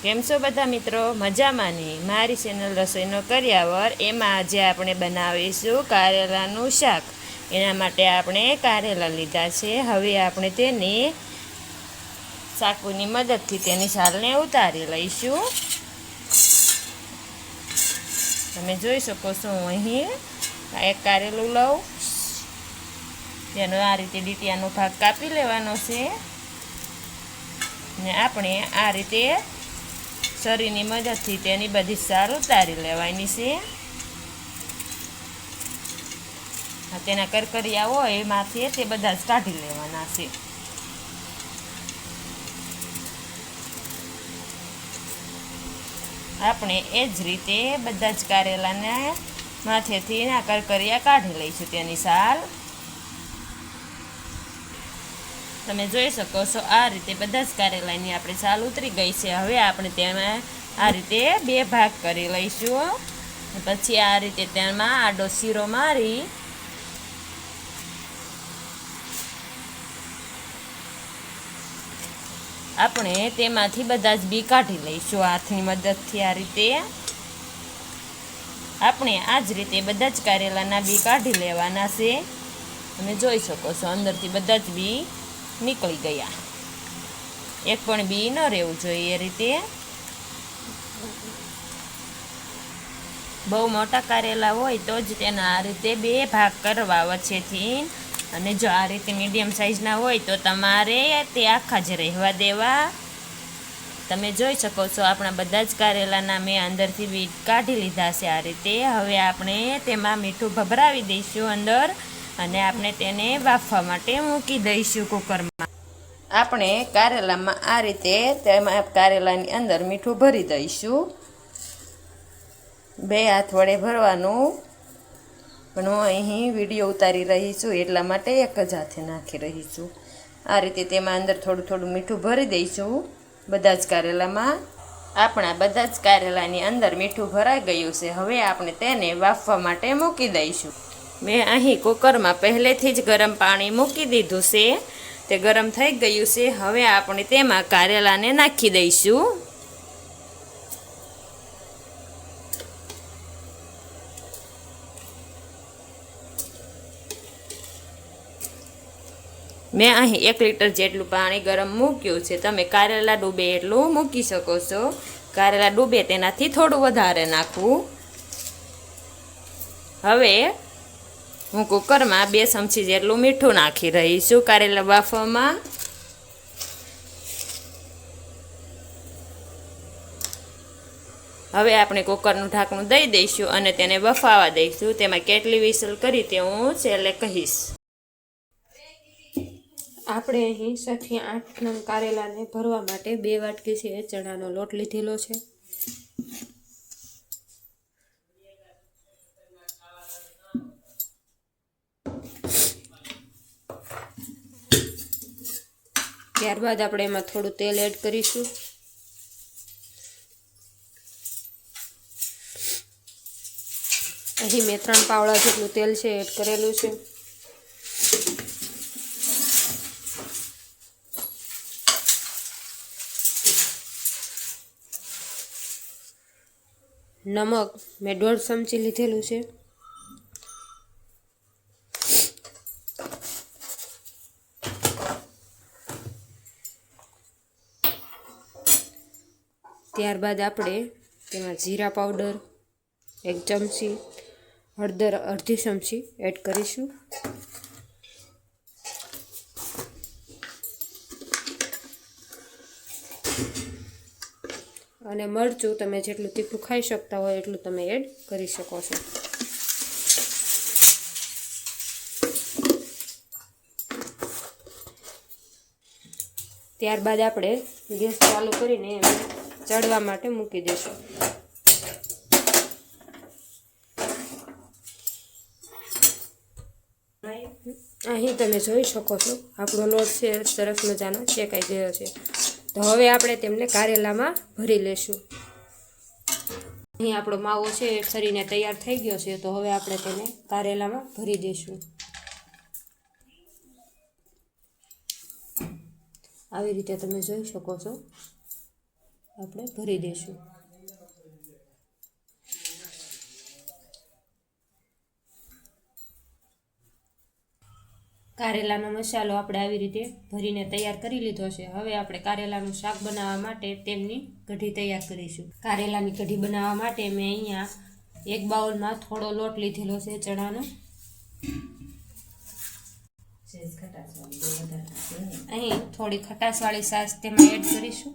કેમ છો બધા મિત્રો? મજામાં ને? મારી ચેનલ રસોઈનો કર્યાવર એમાં આજે આપણે બનાવીશું કારેલાનું શાક. એના માટે આપણે કારેલા લીધા છે. હવે આપણે તેને ચાકુની મદદથી તેની છાલને ઉતારી લઈશું. તમે જોઈ શકો છો હું અહીં એક કારેલું લઉં, તેનો આ રીતે ડીટીયાનો ભાગ કાપી લેવાનો છે ને આપણે આ રીતે છરીની મદદથી તેની બધી છાલ ઉતારી લેવાની છે. તેના કરકરિયા હોય એમાંથી તે બધા જ કાઢી લેવાના છે. આપણે એ જ રીતે બધા જ કારેલાને માથેથી ના કરકરિયા કાઢી લઈશું તેની છાલ. તમે જોઈ શકો છો આ રીતે બધા જ કારેલાની આપણે છાલ ઉતરી ગઈ છે. હવે આપણે તેમાં આ રીતે બે ભાગ કરી લઈશું. પછી આ રીતે તેમાં આડો શીરો મારી આપણે તેમાંથી બધા જ બી કાઢી લઈશું હાથની મદદથી. આ રીતે આપણે આ જ રીતે બધા જ કારેલાના બી કાઢી લેવાના છે. તમે જોઈ શકો છો અંદરથી બધા જ બી નીકળી ગયા. એક પણ બી ન રહેવું જોઈએ. એ રીતે બહુ મોટા કારેલા હોય તો જ તેના આ રીતે બે ભાગ કરવા વચ્ચેથી. અને જો આ રીતે મીડિયમ સાઈઝના હોય તો તમારે તે આખા જ રહેવા દેવા. તમે જોઈ શકો છો આપણા બધા જ કારેલાના મેં અંદરથી બી કાઢી લીધા છે આ રીતે. હવે આપણે તેમાં મીઠું ભભરાવી દઈશું અંદર અને આપણે તેને બાફવા માટે મૂકી દઈશું કુકરમાં. આપણે કારેલામાં આ રીતે તેમાં કારેલાની અંદર મીઠું ભરી દઈશું. બે હાથ વડે ભરવાનું, પણ હું અહીં વિડીયો ઉતારી રહી છું એટલા માટે એક જ હાથે નાખી રહી છું. આ રીતે તેમાં અંદર થોડું થોડું મીઠું ભરી દઈશું બધા જ કારેલામાં. આપણા બધા જ કારેલાની અંદર મીઠું ભરાઈ ગયું છે. હવે આપણે તેને બાફવા માટે મૂકી દઈશું. મેં અહીં કુકરમાં પહેલેથી જ ગરમ પાણી મૂકી દીધું છે. તે ગરમ થઈ ગયું છે. હવે આપણે તેમાં કારેલાને નાખી દઈશું. મેં અહીં 1 લીટર જેટલું પાણી ગરમ મૂક્યું છે. તમે કારેલા ડૂબે એટલું મૂકી શકો છો. કારેલા ડૂબે તેનાથી થોડું વધારે નાખવું. હવે હું કુકરમાં 2 ચમચી જેટલું મીઠું નાખી રહી છું કારેલા બાફવામાં. હવે આપણે કુકરનું ઢાંકણું દઈ દઈશું અને તેને બફાવા દઈશું. તેમાં કેટલી વિસલ કરી તે હું છેલ્લે કહીશ. આપણે અહીં 7 થી 8 નંગ કારેલાને ભરવા માટે 2 વાટકી છે ચણાનો લોટ લીધેલો છે. ત્યારબાદ આપણે એમાં થોડું તેલ એડ કરીશું. અહીં મેં 3 પાવડા જેટલું તેલ છે એડ કરેલું છે. નમક મેં 1.5 ચમચી લીધેલું છે. ત્યારબાદ આપણે તેમાં જીરા પાવડર 1 ચમચી, હળદર અડધી ચમચી એડ કરીશું. અને મરચું તમે જેટલું તીખું ખાઈ શકતા હોય એટલું તમે એડ કરી શકો છો. ત્યારબાદ આપણે ગેસ ચાલુ કરીને એને ચડવા માટે મૂકી દઈશું. અહીં તમે જોઈ શકો છો આપણો લોટ છે સરસ મજાનો શેકાઈ ગયો છે. તો હવે આપણે તેમને કારેલામાં ભરી લેશું. અહીં આપણો માવો છે એ સરીને તૈયાર થઈ ગયો છે. તો હવે આપણે તેને કારેલામાં ભરી દઈશું. આવી રીતે તમે જોઈ શકો છો. આપણે ભરી દઈશું. કારેલાનો મસાલો આપણે આવી રીતે ભરીને તૈયાર કરી લીધો છે. હવે આપણે કારેલાનું શાક બનાવવા માટે તેમની કઢી તૈયાર કરીશું. કારેલાની કઢી બનાવવા માટે મેં અહીંયા એક બાઉલમાં થોડો લોટ લીધેલો છે ચણાનો. અહીં થોડી ખટાશવાળી છાશ તેમાં એડ કરીશું.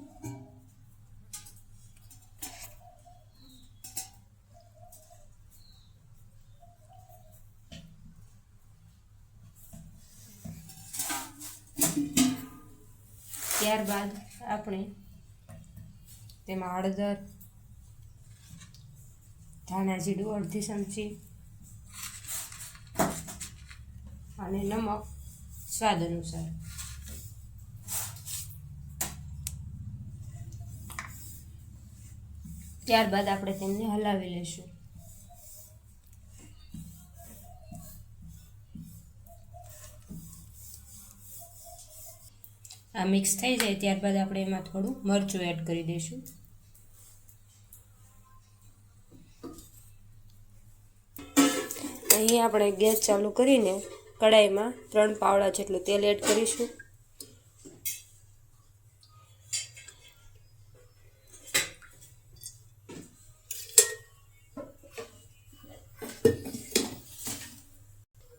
ત્યારબાદ આપણે તેમાં હળદર, ધાણા જીરું અડધી ચમચી અને નમક સ્વાદ અનુસાર. ત્યારબાદ આપણે તેમને હલાવી લઈશું. આ મિક્સ થઈ જાય ત્યારબાદ આપણે એમાં થોડું મરચું એડ કરી દઈશું. અહીં આપણે ગેસ ચાલુ કરીને કડાઈમાં 3 પાવડા જેટલું તેલ એડ કરીશું.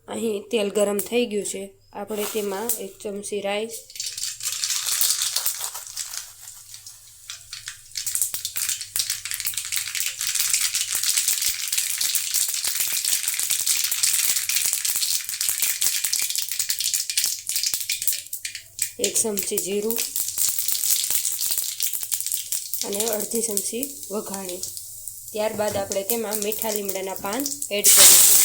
અહીં તેલ ગરમ થઈ ગયું છે. આપણે તેમાં 1 ચમચી રાઈ, 1 ચમચી જીરું અને અડધી ચમચી વઘાણી. ત્યારબાદ આપણે તેમાં મીઠા લીમડાના પાન એડ કરીશું.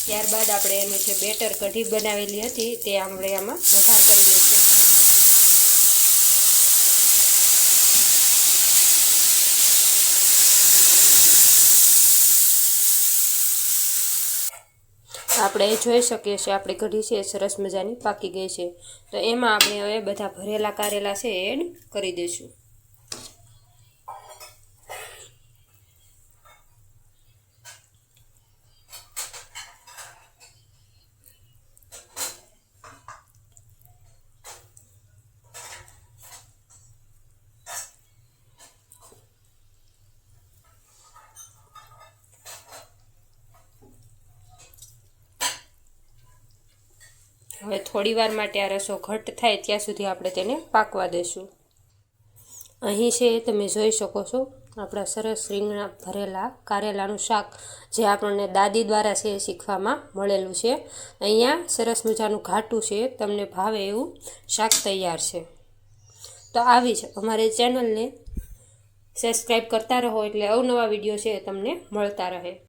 ત્યારબાદ આપણે એનું જે બેટર કઢી બનાવેલી હતી તે આપણે આમાં વઘાર કરી લઈશું. આપણે જોઈ શકીએ છીએ આપણી કઢી છે સરસ મજાની પાકી ગઈ છે. તો એમાં આપણે હવે બધા ભરેલા કારેલા છે એડ કરી દઈશું. હવે થોડી વાર માટે આ રસો ઘટ્ટ થાય ત્યાં સુધી આપણે તેને પાકવા દઈશું. અહીં છે તમે જોઈ શકો છો આપણા સરસ રીંગણા ભરેલા કારેલાનું શાક, જે આપણને દાદી દ્વારા છે શીખવામાં મળેલું છે. અહીંયા સરસ મજાનું ઘાટું છે, તમને ભાવે એવું શાક તૈયાર છે. તો આવી જ અમારી ચેનલને સબસ્ક્રાઈબ કરતા રહો એટલે અવનવા વિડીયો છે તમને મળતા રહે.